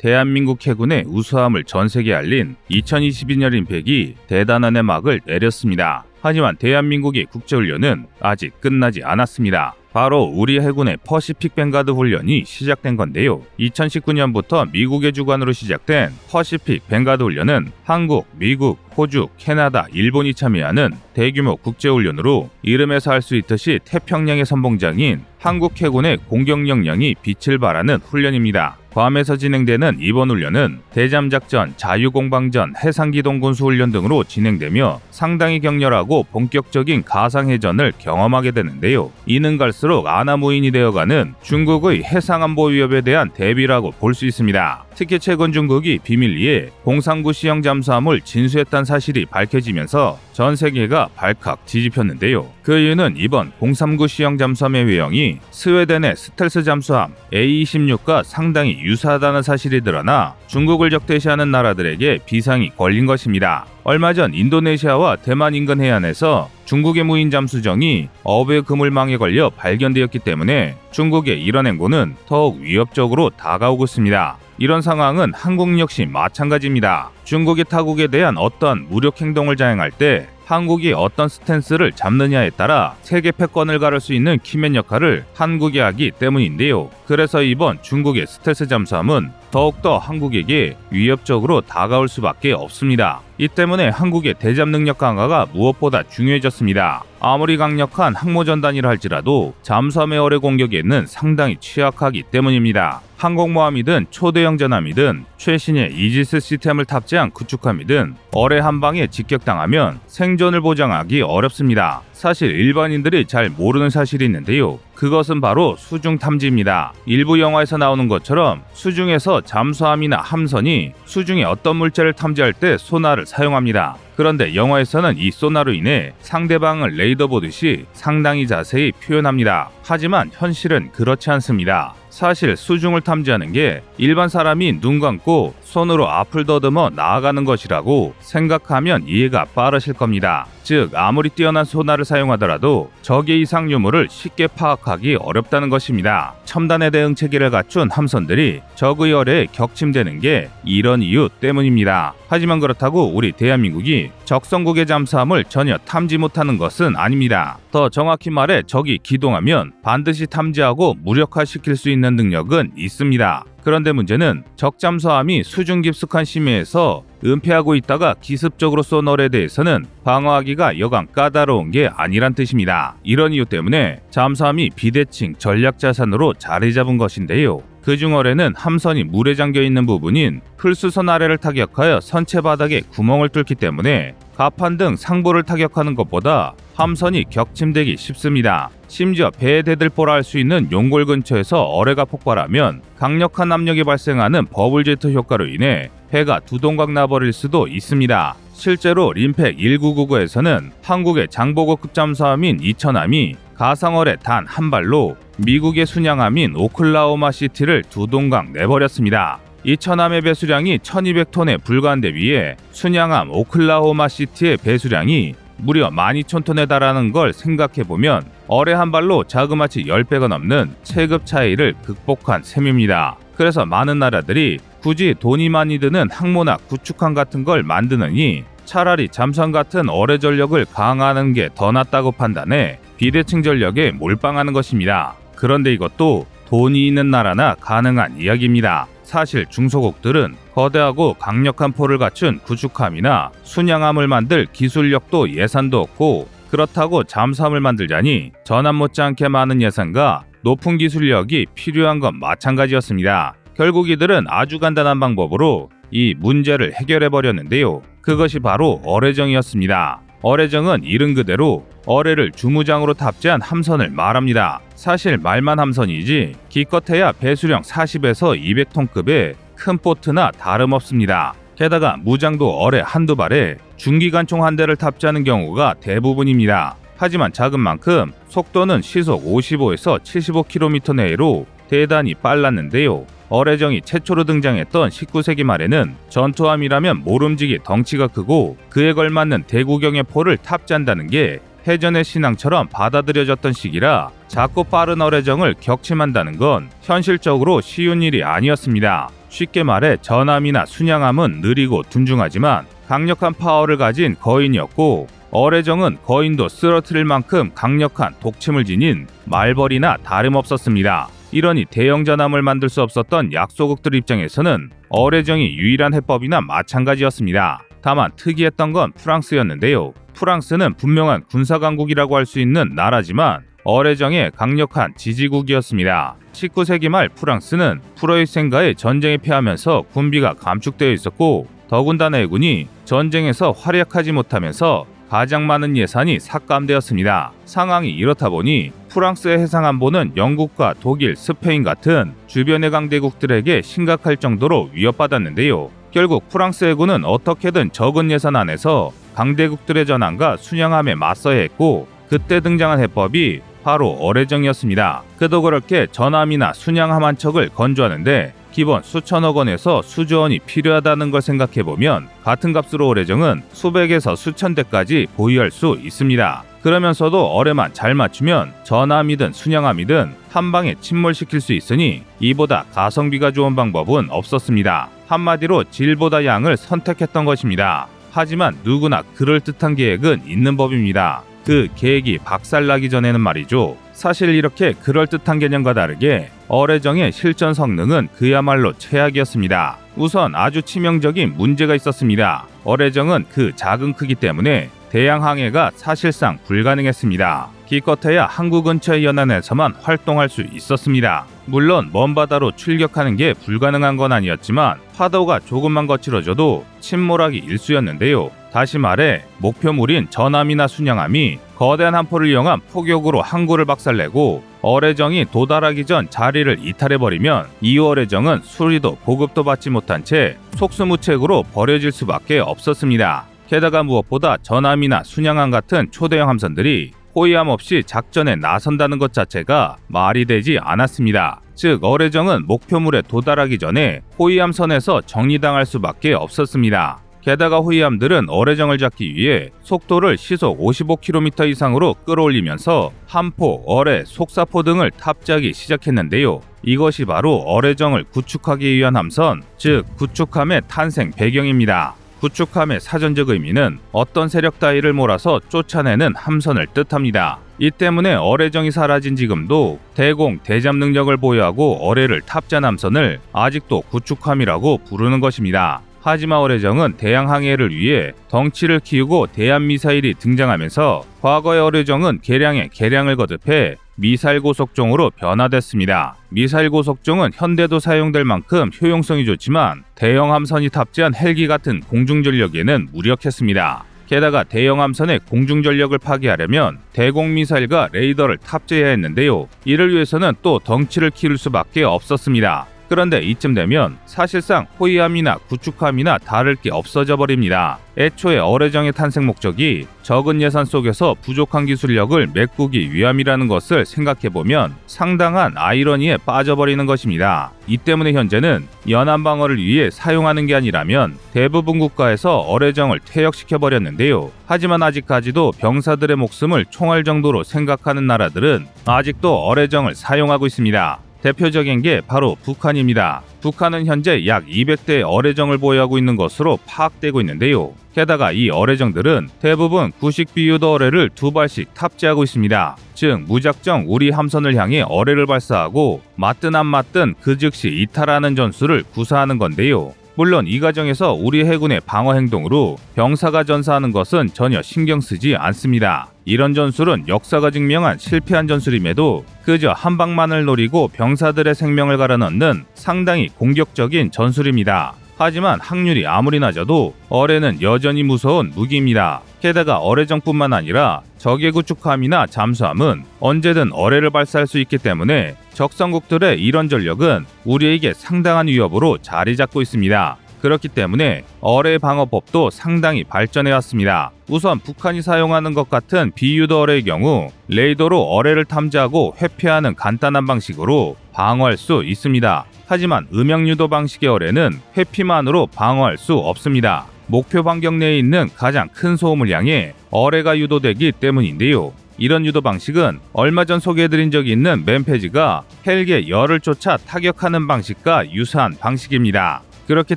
대한민국 해군의 우수함을 전세계에 알린 2022년 림팩이 대단한 막을 내렸습니다. 하지만 대한민국의 국제훈련은 아직 끝나지 않았습니다. 바로 우리 해군의 퍼시픽 뱅가드 훈련이 시작된 건데요. 2019년부터 미국의 주관으로 시작된 퍼시픽 뱅가드 훈련은 한국, 미국, 호주, 캐나다, 일본이 참여하는 대규모 국제훈련으로 이름에서 알 수 있듯이 태평양의 선봉장인 한국 해군의 공격 역량이 빛을 발하는 훈련입니다. 괌에서 진행되는 이번 훈련은 대잠작전, 자유공방전, 해상기동군수훈련 등으로 진행되며 상당히 격렬하고 본격적인 가상해전을 경험하게 되는데요. 이는 갈수록 아나무인이 되어가는 중국의 해상안보 위협에 대한 대비라고 볼 수 있습니다. 특히 최근 중국이 비밀리에 039 C형 잠수함을 진수했다는 사실이 밝혀지면서 전 세계가 발칵 뒤집혔는데요. 그 이유는 이번 039 C형 잠수함의 외형이 스웨덴의 스텔스 잠수함 A26과 상당히 유사하다는 사실이 드러나 중국을 적대시하는 나라들에게 비상이 걸린 것입니다. 얼마 전 인도네시아와 대만 인근 해안에서 중국의 무인 잠수정이 어부의 그물망에 걸려 발견되었기 때문에 중국의 이런 행보는 더욱 위협적으로 다가오고 있습니다. 이런 상황은 한국 역시 마찬가지입니다. 중국이 타국에 대한 어떤 무력 행동을 자행할 때 한국이 어떤 스탠스를 잡느냐에 따라 세계 패권을 가를 수 있는 키맨 역할을 한국이 하기 때문인데요. 그래서 이번 중국의 스텔스 잠수함은 더욱더 한국에게 위협적으로 다가올 수밖에 없습니다. 이 때문에 한국의 대잠 능력 강화가 무엇보다 중요해졌습니다. 아무리 강력한 항모전단이라 할지라도 잠수함의 어뢰 공격에는 상당히 취약하기 때문입니다. 항공모함이든 초대형 전함이든 최신의 이지스 시스템을 탑재한 구축함이든 어뢰 한 방에 직격당하면 생존을 보장하기 어렵습니다. 사실 일반인들이 잘 모르는 사실이 있는데요. 그것은 바로 수중 탐지입니다. 일부 영화에서 나오는 것처럼 수중에서 잠수함이나 함선이 수중에 어떤 물체를 탐지할 때 소나를 사용합니다. 그런데 영화에서는 이 소나로 인해 상대방을 레이더 보듯이 상당히 자세히 표현합니다. 하지만 현실은 그렇지 않습니다. 사실 수중을 탐지하는 게 일반 사람이 눈 감고 손으로 앞을 더듬어 나아가는 것이라고 생각하면 이해가 빠르실 겁니다. 즉 아무리 뛰어난 소나를 사용하더라도 적의 이상 유무를 쉽게 파악하기 어렵다는 것입니다. 첨단의 대응 체계를 갖춘 함선들이 적의 어뢰에 격침되는 게 이런 이유 때문입니다. 하지만 그렇다고 우리 대한민국이 적성국의 잠수함을 전혀 탐지 못하는 것은 아닙니다. 더 정확히 말해 적이 기동하면 반드시 탐지하고 무력화시킬 수 있는 능력은 있습니다. 그런데 문제는 적 잠수함이 수중 깊숙한 심해에서 은폐하고 있다가 기습적으로 쏜 어뢰에 대해서는 방어하기가 여간 까다로운 게 아니란 뜻입니다. 이런 이유 때문에 잠수함이 비대칭 전략자산으로 자리 잡은 것인데요. 그중 어뢰는 함선이 물에 잠겨 있는 부분인 풀수선 아래를 타격하여 선체 바닥에 구멍을 뚫기 때문에 갑판 등 상부를 타격하는 것보다 함선이 격침되기 쉽습니다. 심지어 배에 대들보라 할 수 있는 용골 근처에서 어뢰가 폭발하면 강력한 압력이 발생하는 버블제트 효과로 인해 배가 두 동강 나버릴 수도 있습니다. 실제로 림팩 1999에서는 한국의 장보고급 잠수함인 이천함이 가상어뢰 단 한 발로 미국의 순양함인 오클라호마 시티를 두 동강 내버렸습니다. 이천함의 배수량이 1200톤에 불과한 데 비해 순양함 오클라호마 시티의 배수량이 무려 12,000톤에 달하는 걸 생각해보면 어뢰 한 발로 자그마치 10배가 넘는 체급 차이를 극복한 셈입니다. 그래서 많은 나라들이 굳이 돈이 많이 드는 항모나 구축함 같은 걸 만드느니 차라리 잠수함 같은 어뢰 전력을 강화하는 게 더 낫다고 판단해 비대칭 전력에 몰빵하는 것입니다. 그런데 이것도 돈이 있는 나라나 가능한 이야기입니다. 사실 중소국들은 거대하고 강력한 포를 갖춘 구축함이나 순양함을 만들 기술력도 예산도 없고 그렇다고 잠수함을 만들자니 전함 못지않게 많은 예산과 높은 기술력이 필요한 건 마찬가지였습니다. 결국 이들은 아주 간단한 방법으로 이 문제를 해결해버렸는데요. 그것이 바로 어뢰정이었습니다. 어뢰정은 이름 그대로 어뢰를 주무장으로 탑재한 함선을 말합니다. 사실 말만 함선이지 기껏해야 배수량 40에서 200톤급의 큰 보트나 다름없습니다. 게다가 무장도 어뢰 한두 발에 중기관총 한 대를 탑재하는 경우가 대부분입니다. 하지만 작은 만큼 속도는 시속 55에서 75km 내외로 대단히 빨랐는데요. 어뢰정이 최초로 등장했던 19세기 말에는 전투함이라면 모름지기 덩치가 크고 그에 걸맞는 대구경의 포를 탑재한다는 게 해전의 신앙처럼 받아들여졌던 시기라 자꾸 빠른 어뢰정을 격침한다는 건 현실적으로 쉬운 일이 아니었습니다. 쉽게 말해 전함이나 순양함은 느리고 둔중하지만 강력한 파워를 가진 거인이었고, 어뢰정은 거인도 쓰러뜨릴 만큼 강력한 독침을 지닌 말벌이나 다름없었습니다. 이러니 대형 전함을 만들 수 없었던 약소국들 입장에서는 어뢰정이 유일한 해법이나 마찬가지였습니다. 다만 특이했던 건 프랑스였는데요. 프랑스는 분명한 군사강국이라고 할 수 있는 나라지만 어뢰정의 강력한 지지국이었습니다. 19세기 말 프랑스는 프로이센과의 전쟁에 패하면서 군비가 감축되어 있었고, 더군다나 해군이 전쟁에서 활약하지 못하면서 가장 많은 예산이 삭감되었습니다. 상황이 이렇다 보니 프랑스의 해상안보는 영국과 독일, 스페인 같은 주변의 강대국들에게 심각할 정도로 위협받았는데요. 결국 프랑스 해군은 어떻게든 적은 예산 안에서 강대국들의 전함과 순양함에 맞서야 했고, 그때 등장한 해법이 바로 어뢰정이었습니다. 그도 그렇게 전함이나 순양함 한 척을 건조하는데 기본 수천억 원에서 수조 원이 필요하다는 걸 생각해보면 같은 값으로 어뢰정은 수백에서 수천 대까지 보유할 수 있습니다. 그러면서도 어뢰만 잘 맞추면 전함이든 순양함이든 한 방에 침몰시킬 수 있으니 이보다 가성비가 좋은 방법은 없었습니다. 한마디로 질보다 양을 선택했던 것입니다. 하지만 누구나 그럴듯한 계획은 있는 법입니다. 그 계획이 박살나기 전에는 말이죠. 사실 이렇게 그럴듯한 개념과 다르게 어뢰정의 실전 성능은 그야말로 최악이었습니다. 우선 아주 치명적인 문제가 있었습니다. 어뢰정은 그 작은 크기 때문에 대양 항해가 사실상 불가능했습니다. 기껏해야 항구 근처의 연안에서만 활동할 수 있었습니다. 물론 먼 바다로 출격하는 게 불가능한 건 아니었지만 파도가 조금만 거칠어져도 침몰하기 일쑤였는데요. 다시 말해 목표물인 전함이나 순양함이 거대한 함포를 이용한 포격으로 항구를 박살내고 어뢰정이 도달하기 전 자리를 이탈해버리면 이후 어뢰정은 수리도 보급도 받지 못한 채 속수무책으로 버려질 수밖에 없었습니다. 게다가 무엇보다 전함이나 순양함 같은 초대형 함선들이 호위함 없이 작전에 나선다는 것 자체가 말이 되지 않았습니다. 즉 어뢰정은 목표물에 도달하기 전에 호위함 선에서 정리당할 수밖에 없었습니다. 게다가 호위함들은 어뢰정을 잡기 위해 속도를 시속 55km 이상으로 끌어올리면서 함포, 어뢰, 속사포 등을 탑재하기 시작했는데요. 이것이 바로 어뢰정을 구축하기 위한 함선, 즉 구축함의 탄생 배경입니다. 구축함의 사전적 의미는 어떤 세력 따위를 몰아서 쫓아내는 함선을 뜻합니다. 이 때문에 어뢰정이 사라진 지금도 대공, 대잠 능력을 보유하고 어뢰를 탑재한 함선을 아직도 구축함이라고 부르는 것입니다. 하지만 어뢰정은 대양 항해를 위해 덩치를 키우고 대한미사일이 등장하면서 과거의 어뢰정은 개량에 개량을 거듭해 미사일 고속종으로 변화됐습니다. 미사일 고속종은 현대도 사용될 만큼 효용성이 좋지만 대형 함선이 탑재한 헬기 같은 공중전력에는 무력했습니다. 게다가 대형 함선의 공중전력을 파괴하려면 대공미사일과 레이더를 탑재해야 했는데요. 이를 위해서는 또 덩치를 키울 수밖에 없었습니다. 그런데 이쯤 되면 사실상 호위함이나 구축함이나 다를 게 없어져 버립니다. 애초에 어뢰정의 탄생 목적이 적은 예산 속에서 부족한 기술력을 메꾸기 위함이라는 것을 생각해보면 상당한 아이러니에 빠져버리는 것입니다. 이 때문에 현재는 연안방어를 위해 사용하는 게 아니라면 대부분 국가에서 어뢰정을 퇴역시켜버렸는데요. 하지만 아직까지도 병사들의 목숨을 총알 정도로 생각하는 나라들은 아직도 어뢰정을 사용하고 있습니다. 대표적인 게 바로 북한입니다. 북한은 현재 약 200대의 어뢰정을 보유하고 있는 것으로 파악되고 있는데요. 게다가 이 어뢰정들은 대부분 구식 비유도 어뢰를 2발씩 탑재하고 있습니다. 즉 무작정 우리 함선을 향해 어뢰를 발사하고 맞든 안 맞든 그 즉시 이탈하는 전술을 구사하는 건데요. 물론 이 과정에서 우리 해군의 방어 행동으로 병사가 전사하는 것은 전혀 신경 쓰지 않습니다. 이런 전술은 역사가 증명한 실패한 전술임에도 그저 한 방만을 노리고 병사들의 생명을 갈아넣는 상당히 공격적인 전술입니다. 하지만 확률이 아무리 낮아도 어뢰는 여전히 무서운 무기입니다. 게다가 어뢰정뿐만 아니라 적의 구축함이나 잠수함은 언제든 어뢰를 발사할 수 있기 때문에 적성국들의 이런 전력은 우리에게 상당한 위협으로 자리 잡고 있습니다. 그렇기 때문에 어뢰 방어법도 상당히 발전해 왔습니다. 우선 북한이 사용하는 것 같은 비유도 어뢰의 경우 레이더로 어뢰를 탐지하고 회피하는 간단한 방식으로 방어할 수 있습니다. 하지만 음향유도 방식의 어뢰는 회피만으로 방어할 수 없습니다. 목표 반경 내에 있는 가장 큰 소음을 향해 어뢰가 유도되기 때문인데요. 이런 유도 방식은 얼마 전 소개해드린 적이 있는 맨페지가 헬기의 열을 쫓아 타격하는 방식과 유사한 방식입니다. 그렇기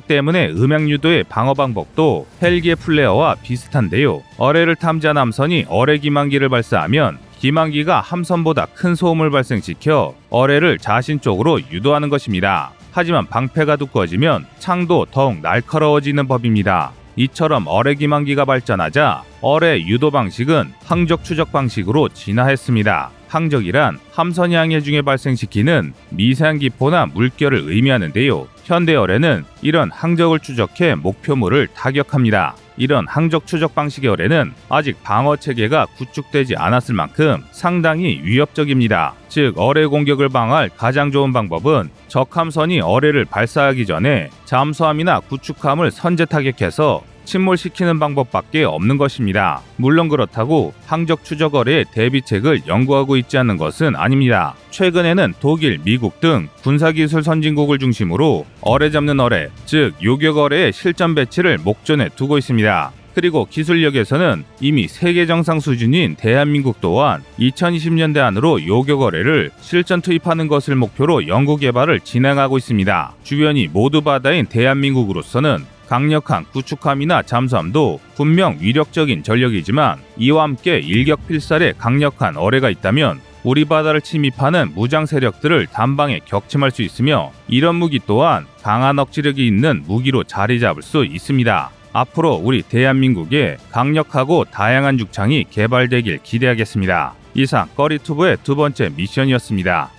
때문에 음향 유도의 방어 방법도 헬기의 플레어와 비슷한데요. 어뢰를 탐지한 함선이 어뢰 기망기를 발사하면 기망기가 함선보다 큰 소음을 발생시켜 어뢰를 자신 쪽으로 유도하는 것입니다. 하지만 방패가 두꺼워지면 창도 더욱 날카로워지는 법입니다. 이처럼 어뢰 기망기가 발전하자 어뢰 유도 방식은 항적 추적 방식으로 진화했습니다. 항적이란 함선이 항해 중에 발생시키는 미세한 기포나 물결을 의미하는데요. 현대 어뢰는 이런 항적을 추적해 목표물을 타격합니다. 이런 항적 추적 방식의 어뢰는 아직 방어 체계가 구축되지 않았을 만큼 상당히 위협적입니다. 즉, 어뢰 공격을 방어할 가장 좋은 방법은 적 함선이 어뢰를 발사하기 전에 잠수함이나 구축함을 선제 타격해서 침몰시키는 방법밖에 없는 것입니다. 물론 그렇다고 항적 추적 어뢰의 대비책을 연구하고 있지 않는 것은 아닙니다. 최근에는 독일, 미국 등 군사기술 선진국을 중심으로 어뢰 잡는 어뢰, 즉 요격 어뢰의 실전 배치를 목전에 두고 있습니다. 그리고 기술력에서는 이미 세계 정상 수준인 대한민국 또한 2020년대 안으로 요격 어뢰를 실전 투입하는 것을 목표로 연구 개발을 진행하고 있습니다. 주변이 모두 바다인 대한민국으로서는 강력한 구축함이나 잠수함도 분명 위력적인 전력이지만 이와 함께 일격필살의 강력한 어뢰가 있다면 우리 바다를 침입하는 무장 세력들을 단방에 격침할 수 있으며 이런 무기 또한 강한 억지력이 있는 무기로 자리 잡을 수 있습니다. 앞으로 우리 대한민국에 강력하고 다양한 죽창이 개발되길 기대하겠습니다. 이상 꺼리투브의 두 번째 미션이었습니다.